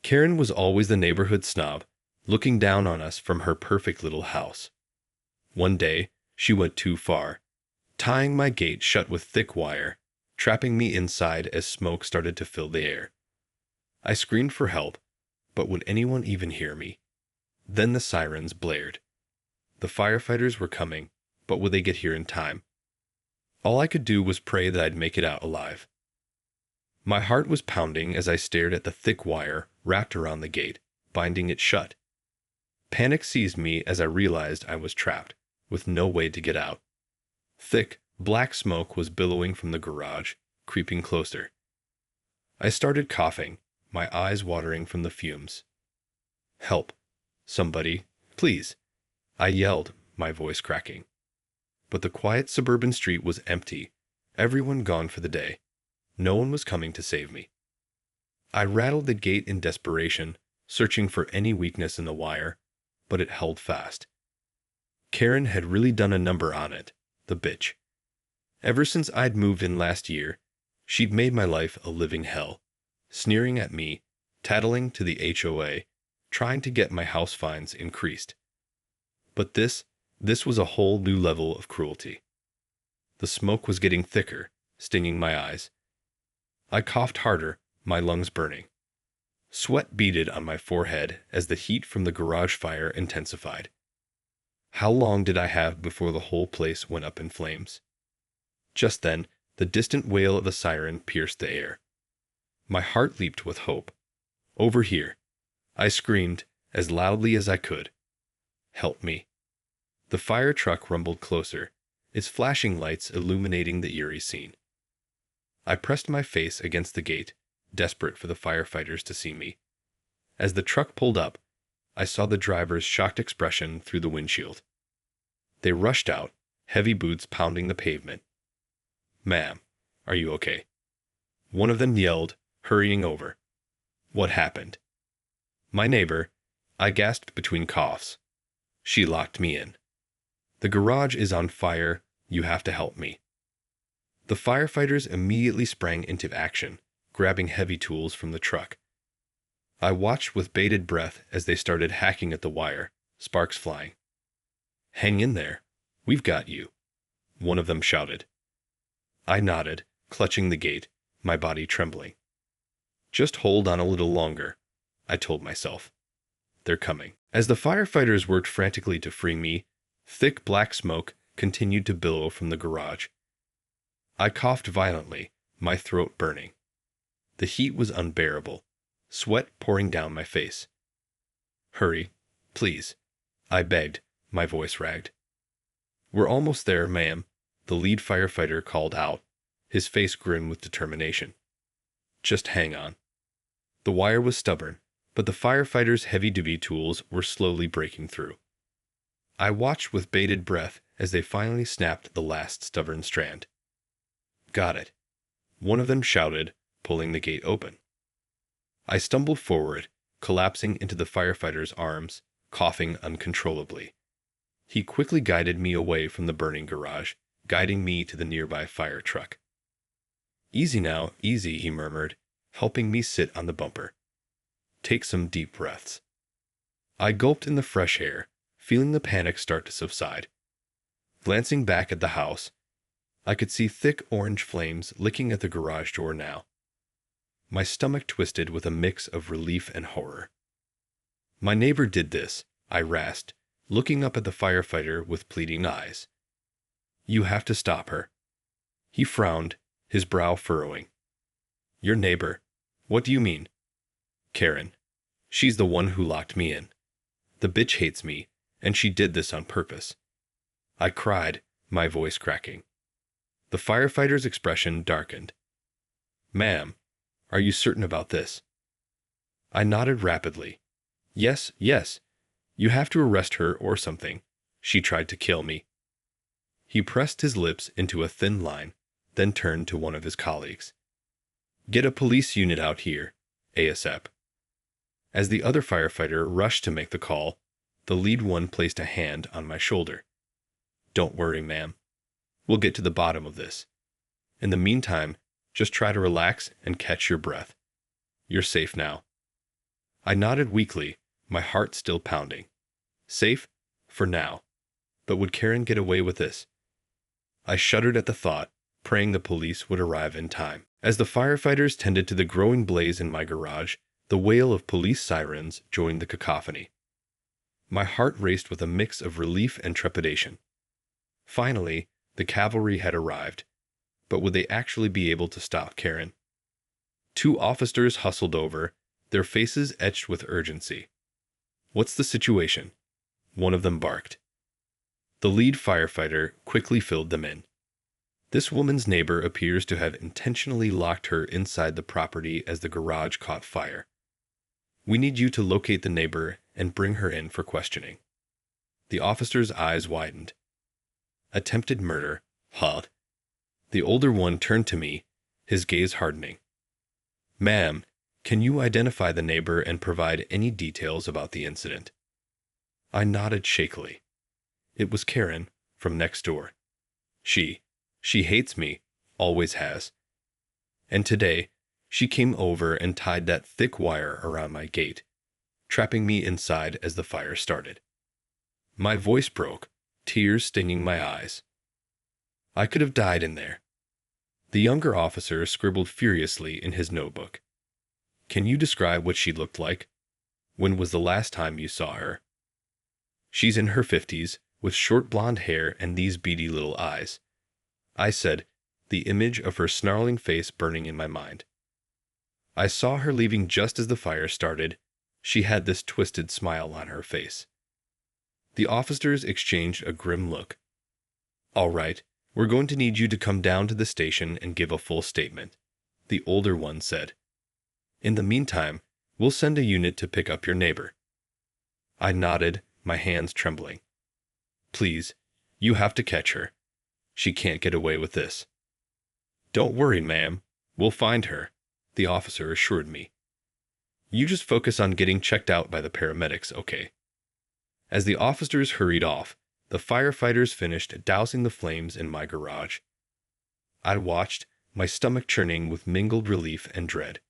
Karen was always the neighborhood snob, looking down on us from her perfect little house. One day, she went too far, tying my gate shut with thick wire, trapping me inside as smoke started to fill the air. I screamed for help, but would anyone even hear me? Then the sirens blared. The firefighters were coming, but would they get here in time? All I could do was pray that I'd make it out alive. My heart was pounding as I stared at the thick wire wrapped around the gate, binding it shut. Panic seized me as I realized I was trapped, with no way to get out. Thick, black smoke was billowing from the garage, creeping closer. I started coughing, my eyes watering from the fumes. "Help! Somebody, please!" I yelled, my voice cracking. But the quiet suburban street was empty, everyone gone for the day. No one was coming to save me. I rattled the gate in desperation, searching for any weakness in the wire, but it held fast. Karen had really done a number on it, the bitch. Ever since I'd moved in last year, she'd made my life a living hell, sneering at me, tattling to the HOA, trying to get my house fines increased. But this was a whole new level of cruelty. The smoke was getting thicker, stinging my eyes. I coughed harder, my lungs burning. Sweat beaded on my forehead as the heat from the garage fire intensified. How long did I have before the whole place went up in flames? Just then, the distant wail of a siren pierced the air. My heart leaped with hope. "Over here!" I screamed as loudly as I could. "Help me!" The fire truck rumbled closer, its flashing lights illuminating the eerie scene. I pressed my face against the gate, desperate for the firefighters to see me. As the truck pulled up, I saw the driver's shocked expression through the windshield. They rushed out, heavy boots pounding the pavement. "Ma'am, are you okay?" One of them yelled, hurrying over. "What happened?" "My neighbor," I gasped between coughs. "She locked me in. The garage is on fire, you have to help me." The firefighters immediately sprang into action, grabbing heavy tools from the truck. I watched with bated breath as they started hacking at the wire, sparks flying. "Hang in there. We've got you," one of them shouted. I nodded, clutching the gate, my body trembling. "Just hold on a little longer," I told myself. "They're coming." As the firefighters worked frantically to free me, thick black smoke continued to billow from the garage. I coughed violently, my throat burning. The heat was unbearable, sweat pouring down my face. "Hurry, please," I begged, my voice ragged. "We're almost there, ma'am," the lead firefighter called out, his face grim with determination. "Just hang on." The wire was stubborn, but the firefighters' heavy-duty tools were slowly breaking through. I watched with bated breath as they finally snapped the last stubborn strand. "Got it," one of them shouted, pulling the gate open. I stumbled forward, collapsing into the firefighter's arms, coughing uncontrollably. He quickly guided me away from the burning garage, guiding me to the nearby fire truck. "Easy now, easy," he murmured, helping me sit on the bumper. "Take some deep breaths." I gulped in the fresh air, feeling the panic start to subside. Glancing back at the house, I could see thick orange flames licking at the garage door now. My stomach twisted with a mix of relief and horror. "My neighbor did this," I rasped, looking up at the firefighter with pleading eyes. "You have to stop her." He frowned, his brow furrowing. "Your neighbor? What do you mean?" "Karen. She's the one who locked me in. The bitch hates me, and she did this on purpose." I cried, my voice cracking. The firefighter's expression darkened. "Ma'am, are you certain about this?" I nodded rapidly. Yes, you have to arrest her or something. She tried to kill me." He pressed his lips into a thin line, then turned to one of his colleagues. "Get a police unit out here, ASAP." As the other firefighter rushed to make the call, the lead one placed a hand on my shoulder. "Don't worry, ma'am. We'll get to the bottom of this. In the meantime, just try to relax and catch your breath. You're safe now." I nodded weakly, my heart still pounding. Safe? For now. But would Karen get away with this? I shuddered at the thought, praying the police would arrive in time. As the firefighters tended to the growing blaze in my garage, the wail of police sirens joined the cacophony. My heart raced with a mix of relief and trepidation. Finally, the cavalry had arrived. But would they actually be able to stop Karen? 2 officers hustled over, their faces etched with urgency. "What's the situation?" one of them barked. The lead firefighter quickly filled them in. "This woman's neighbor appears to have intentionally locked her inside the property as the garage caught fire. We need you to locate the neighbor and bring her in for questioning." The officer's eyes widened. "Attempted murder, huh?" The older one turned to me, his gaze hardening. "Ma'am, can you identify the neighbor and provide any details about the incident?" I nodded shakily. It was Karen, from next door. She hates me, always has. And today, she came over and tied that thick wire around my gate, trapping me inside as the fire started. My voice broke, tears stinging my eyes. I could have died in there. The younger officer scribbled furiously in his notebook. "Can you describe what she looked like? When was the last time you saw her?" "She's in her 50s, with short blonde hair and these beady little eyes," I said, the image of her snarling face burning in my mind. "I saw her leaving just as the fire started. She had this twisted smile on her face." The officers exchanged a grim look. "All right, we're going to need you to come down to the station and give a full statement," the older one said. "In the meantime, we'll send a unit to pick up your neighbor." I nodded, my hands trembling. "Please, you have to catch her. She can't get away with this." "Don't worry, ma'am. We'll find her," the officer assured me. "You just focus on getting checked out by the paramedics, okay?" As the officers hurried off, the firefighters finished dousing the flames in my garage. I watched, my stomach churning with mingled relief and dread.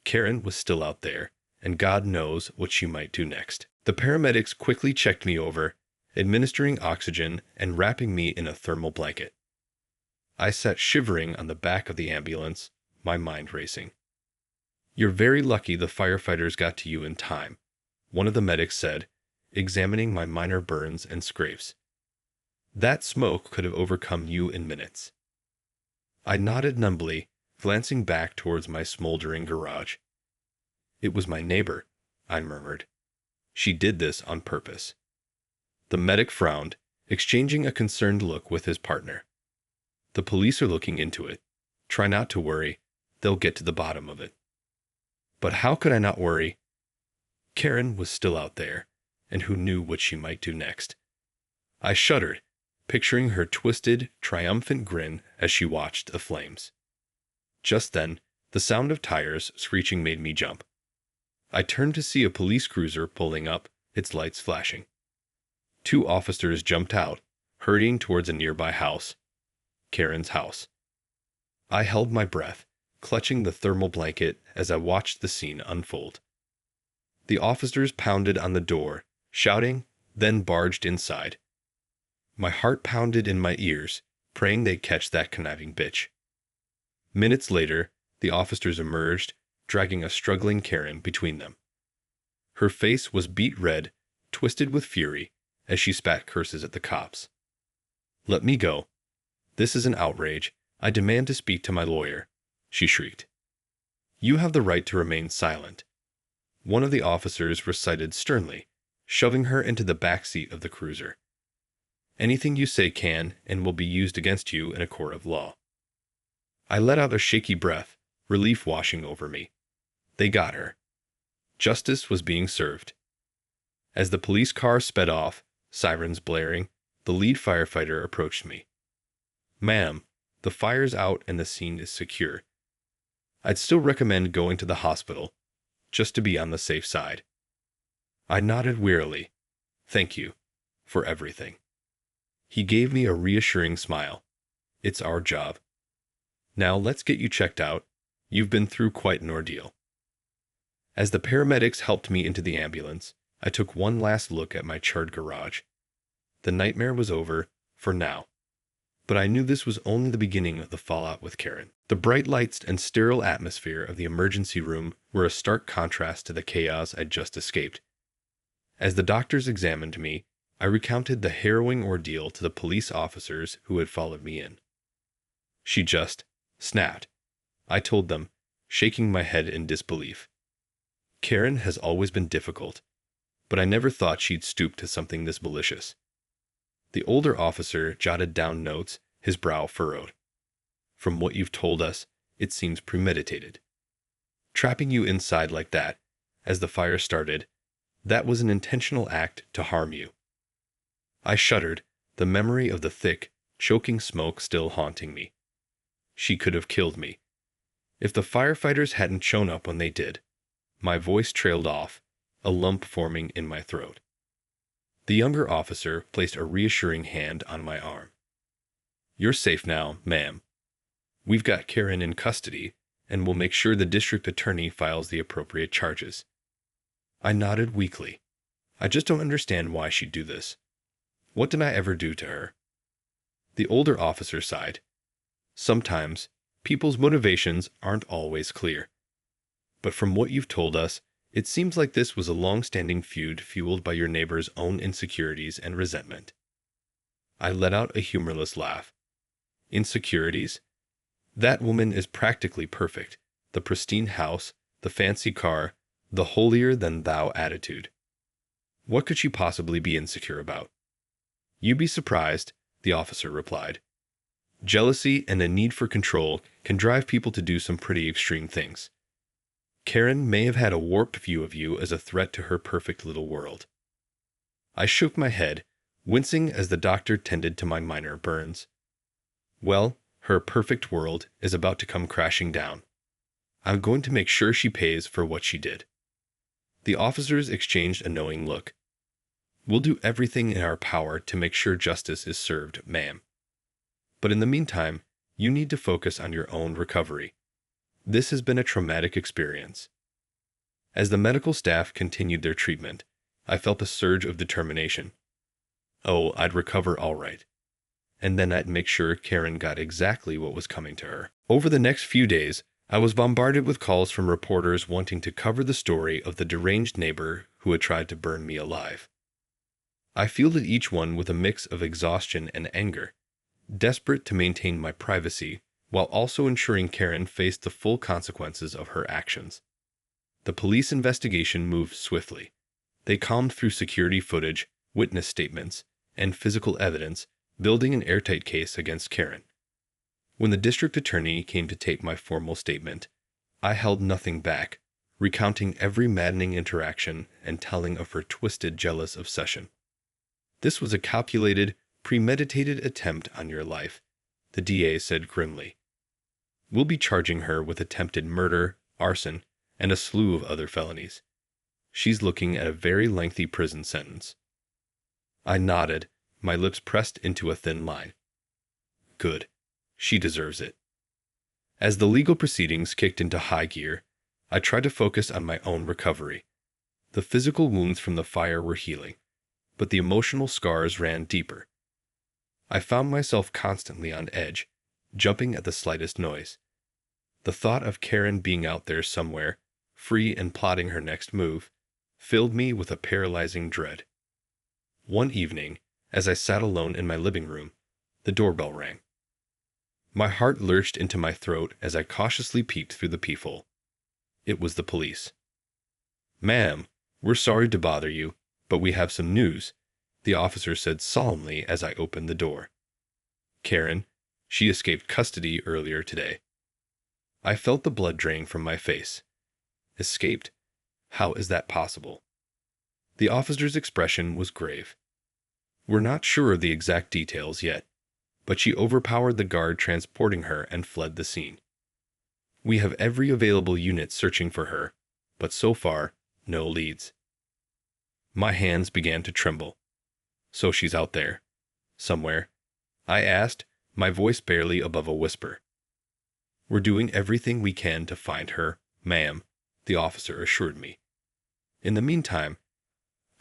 Karen was still out there, and God knows what she might do next. The paramedics quickly checked me over, administering oxygen and wrapping me in a thermal blanket. I sat shivering on the back of the ambulance, my mind racing. "You're very lucky the firefighters got to you in time," one of the medics said, examining my minor burns and scrapes. "That smoke could have overcome you in minutes." I nodded numbly, glancing back towards my smoldering garage. "It was my neighbor," I murmured. "She did this on purpose." The medic frowned, exchanging a concerned look with his partner. "The police are looking into it. Try not to worry. They'll get to the bottom of it." But how could I not worry? Karen was still out there, and who knew what she might do next? I shuddered, picturing her twisted, triumphant grin as she watched the flames. Just then, the sound of tires screeching made me jump. I turned to see a police cruiser pulling up, its lights flashing. 2 officers jumped out, hurrying towards a nearby house. Karen's house. I held my breath, clutching the thermal blanket as I watched the scene unfold. The officers pounded on the door, shouting, then barged inside. My heart pounded in my ears, praying they'd catch that conniving bitch. Minutes later, the officers emerged, dragging a struggling Karen between them. Her face was beet red, twisted with fury, as she spat curses at the cops. "Let me go. This is an outrage. I demand to speak to my lawyer," she shrieked. "You have the right to remain silent," one of the officers recited sternly, shoving her into the back seat of the cruiser. "Anything you say can and will be used against you in a court of law." I let out a shaky breath, relief washing over me. They got her. Justice was being served. As the police car sped off, sirens blaring, the lead firefighter approached me. "Ma'am, the fire's out and the scene is secure. I'd still recommend going to the hospital, just to be on the safe side." I nodded wearily. "Thank you. For everything." He gave me a reassuring smile. "It's our job. Now let's get you checked out. You've been through quite an ordeal." As the paramedics helped me into the ambulance, I took one last look at my charred garage. The nightmare was over, for now. But I knew this was only the beginning of the fallout with Karen. The bright lights and sterile atmosphere of the emergency room were a stark contrast to the chaos I'd just escaped. As the doctors examined me, I recounted the harrowing ordeal to the police officers who had followed me in. She just snapped, I told them, shaking my head in disbelief. Karen has always been difficult, but I never thought she'd stoop to something this malicious. The older officer jotted down notes, his brow furrowed. From what you've told us, it seems premeditated. Trapping you inside like that, as the fire started, that was an intentional act to harm you. I shuddered, the memory of the thick, choking smoke still haunting me. She could have killed me. If the firefighters hadn't shown up when they did. My voice trailed off, a lump forming in my throat. The younger officer placed a reassuring hand on my arm. You're safe now, ma'am. We've got Karen in custody, and we'll make sure the district attorney files the appropriate charges. I nodded weakly. I just don't understand why she'd do this. What did I ever do to her? The older officer sighed. Sometimes, people's motivations aren't always clear. But from what you've told us, it seems like this was a long-standing feud fueled by your neighbor's own insecurities and resentment. I let out a humorless laugh. Insecurities? That woman is practically perfect. The pristine house, the fancy car, the holier-than-thou attitude. What could she possibly be insecure about? You'd be surprised, the officer replied. Jealousy and a need for control can drive people to do some pretty extreme things. Karen may have had a warped view of you as a threat to her perfect little world. I shook my head, wincing as the doctor tended to my minor burns. Well, her perfect world is about to come crashing down. I'm going to make sure she pays for what she did. The officers exchanged a knowing look. We'll do everything in our power to make sure justice is served, ma'am. But in the meantime, you need to focus on your own recovery. This has been a traumatic experience. As the medical staff continued their treatment, I felt a surge of determination. Oh, I'd recover all right. And then I'd make sure Karen got exactly what was coming to her. Over the next few days, I was bombarded with calls from reporters wanting to cover the story of the deranged neighbor who had tried to burn me alive. I fielded each one with a mix of exhaustion and anger, desperate to maintain my privacy, while also ensuring Karen faced the full consequences of her actions. The police investigation moved swiftly. They combed through security footage, witness statements, and physical evidence, building an airtight case against Karen. When the district attorney came to take my formal statement, I held nothing back, recounting every maddening interaction and telling of her twisted, jealous obsession. This was a calculated, premeditated attempt on your life, the DA said grimly. We'll be charging her with attempted murder, arson, and a slew of other felonies. She's looking at a very lengthy prison sentence. I nodded, my lips pressed into a thin line. Good. She deserves it. As the legal proceedings kicked into high gear, I tried to focus on my own recovery. The physical wounds from the fire were healing, but the emotional scars ran deeper. I found myself constantly on edge, jumping at the slightest noise. The thought of Karen being out there somewhere, free and plotting her next move, filled me with a paralyzing dread. One evening, as I sat alone in my living room, the doorbell rang. My heart lurched into my throat as I cautiously peeked through the peephole. It was the police. Ma'am, we're sorry to bother you, but we have some news, the officer said solemnly as I opened the door. Karen, she escaped custody earlier today. I felt the blood drain from my face. Escaped? How is that possible? The officer's expression was grave. We're not sure of the exact details yet, but she overpowered the guard transporting her and fled the scene. We have every available unit searching for her, but so far, no leads. My hands began to tremble. So she's out there, somewhere? I asked, my voice barely above a whisper. We're doing everything we can to find her, ma'am, the officer assured me. In the meantime,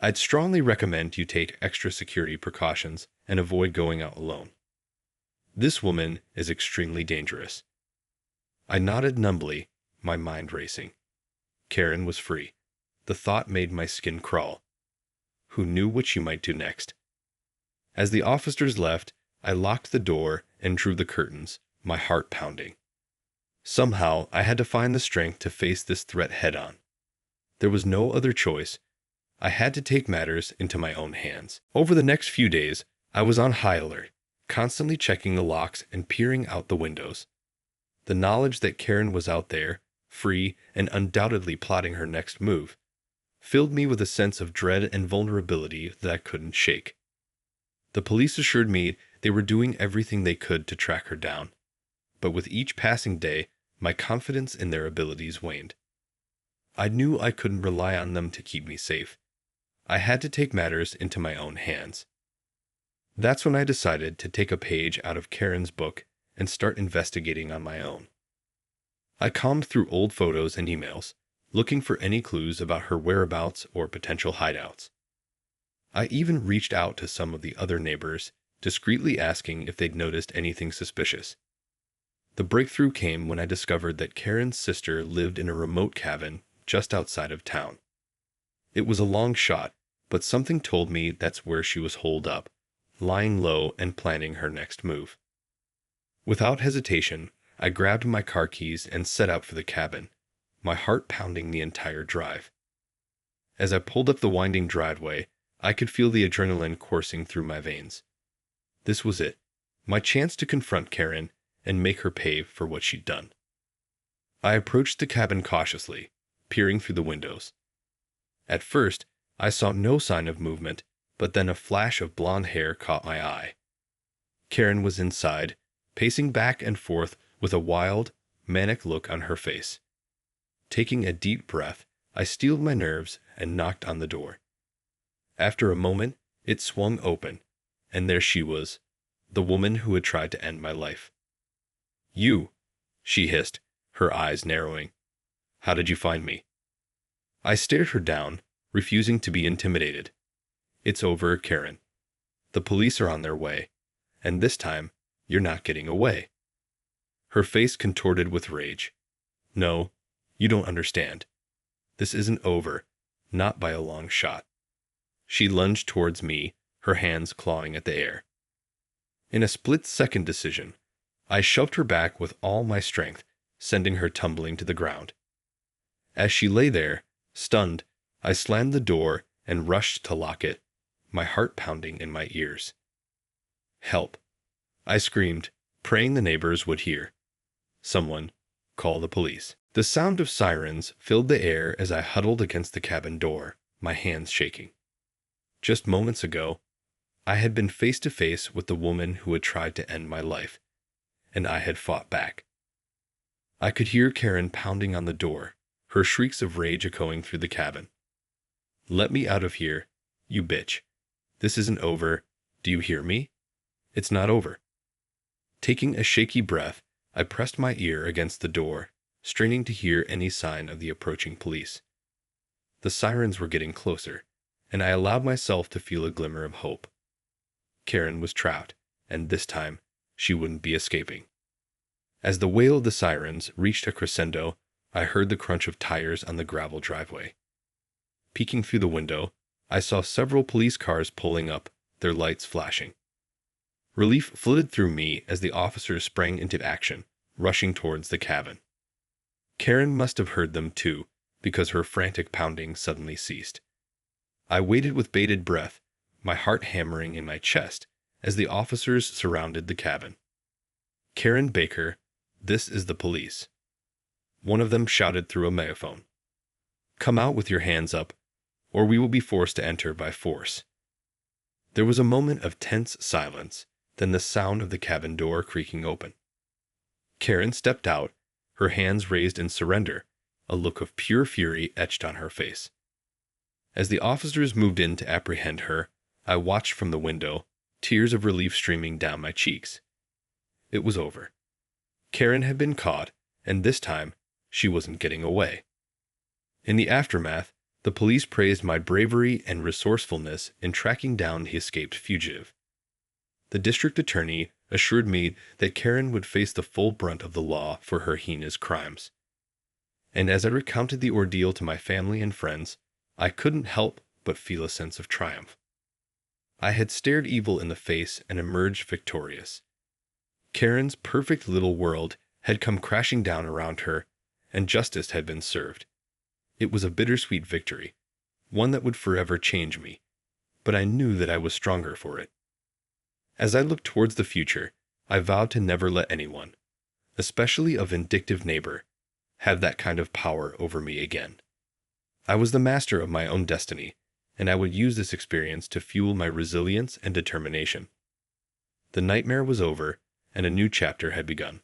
I'd strongly recommend you take extra security precautions and avoid going out alone. This woman is extremely dangerous. I nodded numbly, my mind racing. Karen was free. The thought made my skin crawl. Who knew what she might do next? As the officers left, I locked the door and drew the curtains, my heart pounding. Somehow, I had to find the strength to face this threat head-on. There was no other choice. I had to take matters into my own hands. Over the next few days, I was on high alert, constantly checking the locks and peering out the windows. The knowledge that Karen was out there, free and undoubtedly plotting her next move, filled me with a sense of dread and vulnerability that I couldn't shake. The police assured me they were doing everything they could to track her down, but with each passing day, my confidence in their abilities waned. I knew I couldn't rely on them to keep me safe. I had to take matters into my own hands. That's when I decided to take a page out of Karen's book and start investigating on my own. I combed through old photos and emails, looking for any clues about her whereabouts or potential hideouts. I even reached out to some of the other neighbors, discreetly asking if they'd noticed anything suspicious. The breakthrough came when I discovered that Karen's sister lived in a remote cabin just outside of town. It was a long shot, but something told me that's where she was holed up, lying low and planning her next move. Without hesitation, I grabbed my car keys and set out for the cabin, my heart pounding the entire drive. As I pulled up the winding driveway, I could feel the adrenaline coursing through my veins. This was it, my chance to confront Karen and make her pay for what she'd done. I approached the cabin cautiously, peering through the windows. At first, I saw no sign of movement, but then a flash of blonde hair caught my eye. Karen was inside, pacing back and forth with a wild, manic look on her face. Taking a deep breath, I steeled my nerves and knocked on the door. After a moment, it swung open, and there she was, the woman who had tried to end my life. "You," she hissed, her eyes narrowing. "How did you find me?" I stared her down, refusing to be intimidated. "It's over, Karen. The police are on their way, and this time, you're not getting away." Her face contorted with rage. "No, you don't understand. This isn't over, not by a long shot." She lunged towards me, her hands clawing at the air. In a split-second decision, I shoved her back with all my strength, sending her tumbling to the ground. As she lay there, stunned, I slammed the door and rushed to lock it, my heart pounding in my ears. "Help!" I screamed, praying the neighbors would hear. "Someone, call the police." The sound of sirens filled the air as I huddled against the cabin door, my hands shaking. Just moments ago, I had been face to face with the woman who had tried to end my life, and I had fought back. I could hear Karen pounding on the door, her shrieks of rage echoing through the cabin. "Let me out of here, you bitch. This isn't over. Do you hear me? It's not over." Taking a shaky breath, I pressed my ear against the door, straining to hear any sign of the approaching police. The sirens were getting closer, and I allowed myself to feel a glimmer of hope. Karen was trapped, and this time, she wouldn't be escaping. As the wail of the sirens reached a crescendo, I heard the crunch of tires on the gravel driveway. Peeking through the window, I saw several police cars pulling up, their lights flashing. Relief flooded through me as the officers sprang into action, rushing towards the cabin. Karen must have heard them too, because her frantic pounding suddenly ceased. I waited with bated breath, my heart hammering in my chest, as the officers surrounded the cabin. "Karen Baker, this is the police." One of them shouted through a megaphone. "Come out with your hands up, or we will be forced to enter by force." There was a moment of tense silence, then the sound of the cabin door creaking open. Karen stepped out, her hands raised in surrender, a look of pure fury etched on her face. As the officers moved in to apprehend her, I watched from the window, tears of relief streaming down my cheeks. It was over. Karen had been caught, and this time, she wasn't getting away. In the aftermath, the police praised my bravery and resourcefulness in tracking down the escaped fugitive. The district attorney assured me that Karen would face the full brunt of the law for her heinous crimes. And as I recounted the ordeal to my family and friends, I couldn't help but feel a sense of triumph. I had stared evil in the face and emerged victorious. Karen's perfect little world had come crashing down around her, and justice had been served. It was a bittersweet victory, one that would forever change me, but I knew that I was stronger for it. As I looked towards the future, I vowed to never let anyone, especially a vindictive neighbor, have that kind of power over me again. I was the master of my own destiny, and I would use this experience to fuel my resilience and determination. The nightmare was over, and a new chapter had begun.